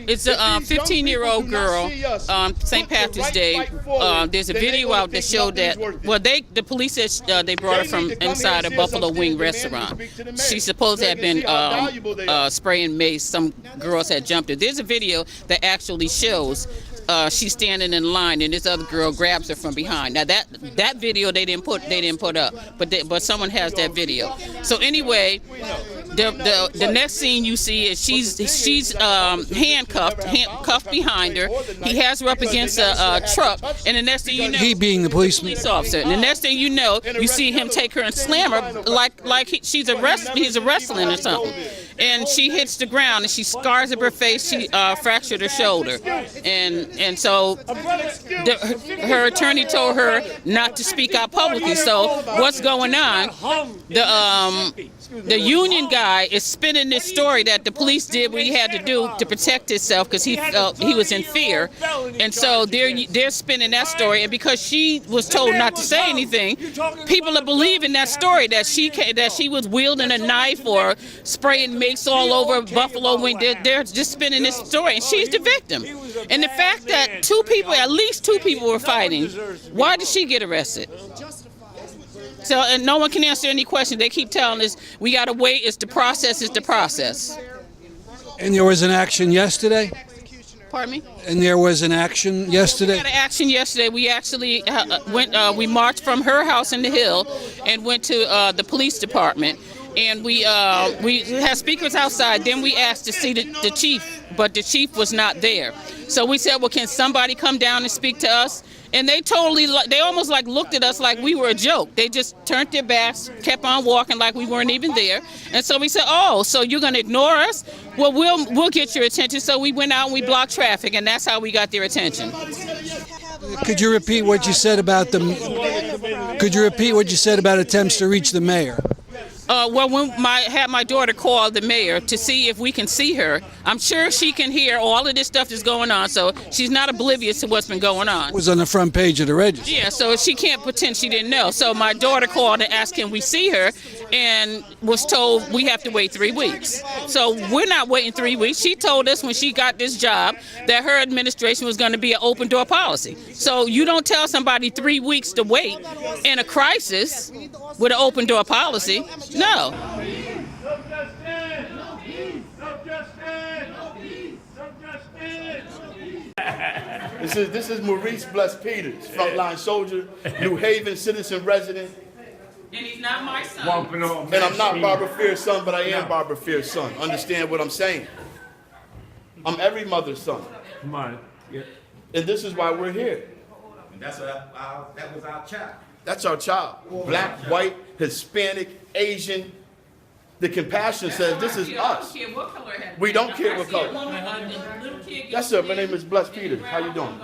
It's a 15-year-old girl. St. Patrick's Day. There's a video out that showed that. Well, the police said they brought her from inside a Buffalo Wing restaurant. She supposed to have been spraying mace. Some girls had jumped her. There's a video that actually shows she's standing in line and this other girl grabs her from behind. Now that video they didn't put up, but someone has that video. So anyway, the next scene you see is she's cuffed behind her. He has her up against a truck, and the next thing you know, he being the police officer, and the next thing you know, you see him take her and slam her like he's a wrestling or something. And she hits the ground and she scars up her face. She fractured her shoulder, and so her attorney told her not to speak out publicly. So what's going on? The union guy is spinning this story that the police did what he had to do to protect himself because he felt he was in fear, and so they're spinning that story. And because she was told not to say anything, people are believing that story that she was wielding a knife or spraying mace all over Buffalo Wing. They're just spinning this story, and she's the victim. And the fact that at least two people were fighting, why did she get arrested? So, and no one can answer any questions. They keep telling us we got to wait. It's the process. It's the process. And there was an action yesterday? Pardon me? And there was an action yesterday? We had an action yesterday. We actually we marched from her house in the Hill and went to the police department. And we had speakers outside. Then we asked to see the chief, but the chief was not there. So we said, well, can somebody come down and speak to us? And they almost like looked at us like we were a joke. They just turned their backs, kept on walking like we weren't even there. And so we said, oh, so you're going to ignore us? Well, we'll get your attention. So we went out and we blocked traffic, and that's how we got their attention. Could you repeat what you said about attempts to reach the mayor? Well, when I had my daughter call the mayor to see if we can see her, I'm sure she can hear all of this stuff that's going on, so she's not oblivious to what's been going on. It was on the front page of the Register. Yeah, so she can't pretend she didn't know. So my daughter called and asked, can we see her, and was told we have to wait 3 weeks. So we're not waiting 3 weeks. She told us when she got this job that her administration was going to be an open door policy. So you don't tell somebody 3 weeks to wait in a crisis with an open door policy. No. This is Maurice Bless Peters, frontline soldier, New Haven citizen resident. And he's not my son. And I'm not Barbara Fear's son, but I am Barbara Fear's son. Understand what I'm saying? I'm every mother's son. Come on. Yeah. And this is why we're here. And that was our child. That's our child. Black, white, Hispanic, Asian. The compassion says this is us. We don't care what color. Yes, sir. My name is Bless Peters. How you doing?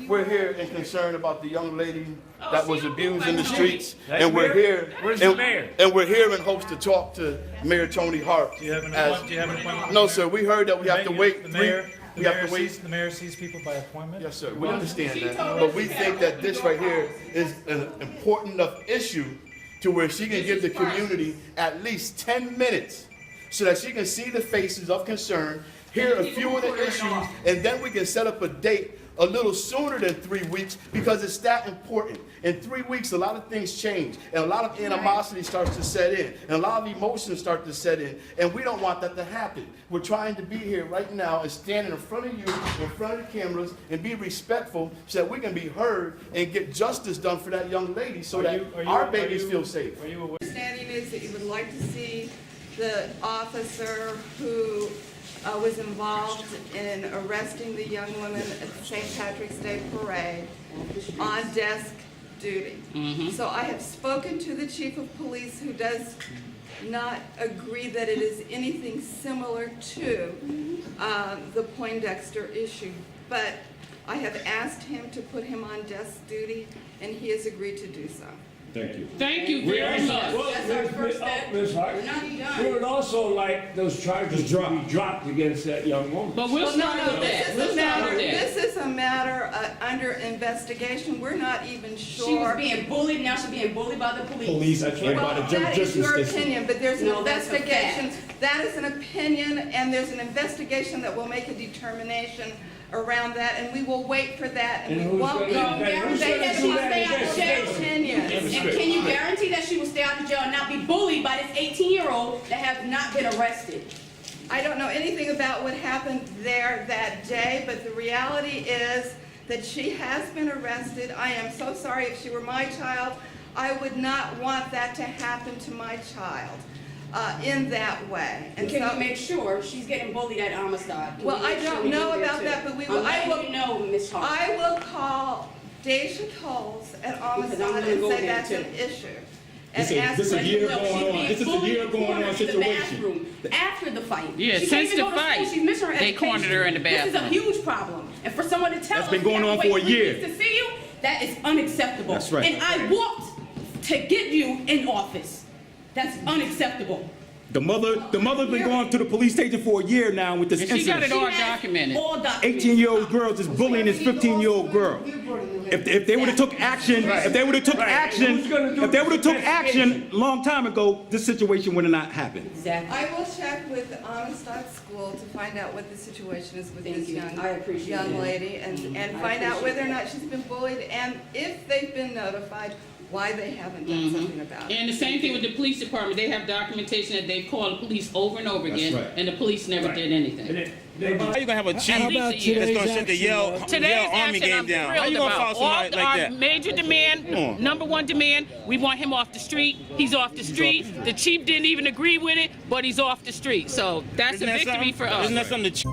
We're here and concerned about the young lady that was abused in the streets, and we're here. Where's the mayor? And we're here in hopes to talk to Mayor Tony Hart. Do you have an appointment? No, sir. We heard that we have to wait. The mayor sees people by appointment? Yes, sir. We understand that. But we think that this right here is an important enough issue to where she can give the community at least 10 minutes so that she can see the faces of concern, hear a few of the issues, and then we can set up a date a little sooner than 3 weeks because it's that important. In 3 weeks, a lot of things change, and a lot of animosity starts to set in, and a lot of emotions start to set in, and we don't want that to happen. We're trying to be here right now and standing in front of you, in front of the cameras, and be respectful so that we can be heard and get justice done for that young lady so that our babies feel safe. My understanding is that you would like to see the officer who was involved in arresting the young woman at the St. Patrick's Day Parade on desk duty. So I have spoken to the chief of police, who does not agree that it is anything similar to the Poindexter issue, but I have asked him to put him on desk duty, and he has agreed to do so. Thank you. Thank you very much. That's our first step. Ms. Hart, we would also also like those charges to be dropped against that young woman. But we'll start with that. We'll start with that. This is a matter under investigation. We're not even sure. She was being bullied, now she's being bullied by the police. That's right. Well, that is your opinion, but there's an No, that's a investigation. That is an opinion, and there's an investigation that will make a determination around that, and we will wait for that, and And we who's won't gonna be. do that? Who's Guarantee gonna that do she will that stay out of investigation? jail. Opinion. And can you guarantee that she will stay out of jail and not be bullied by this 18-year-old that has not been arrested? I don't know anything about what happened there that day, but the reality is that she has been arrested. I am so sorry. If she were my child, I would not want that to happen to my child in that way. And can you make sure she's getting bullied at Amistad? Can Well, you I make sure don't we know do that about too? that, but we I'm will. I letting will. you know, Ms. Hart. I will call Deja Tolles at Amistad gonna and go say there that's too. an issue. And This ask is a them- year No, she's going on. being This is a bullied year going cornered on in the situation. bathroom After the fight. Yeah, She since can't even the go to school. fight, She's missing her they education. cornered her in the This is a bathroom. huge problem. And for someone to tell That's us been going we have on to for a wait 3 year. weeks to see you, that is unacceptable. That's right. And I walked to get you in office. That's unacceptable. The mother's been going to the police station for a year now with this And she got incident. it all She has documented. all documented. 18-year-old girls is bullying this 15-year-old girl. If they would have took action, if they would have took action, if they would have took action a long time ago, this situation would have not happened. Exactly. I will check with the Amistad School to find out what the situation is with Thank this you. I appreciate young that. lady and I find out appreciate whether or that. not she's been bullied and if they've been notified, why they haven't done something about it. And the same thing with the police department. They have documentation that they've called the police over and over again, right. and the police never did anything. How you gonna have a chief How about that's today's gonna sit the Yale Today's Army action game I'm down? How thrilled you gonna about. follow somebody All like our that? major demand, on. number one demand, we want him off the street. He's off the street. The chief didn't even agree with it, but he's off the street. So that's a victory for us. Isn't that something the chief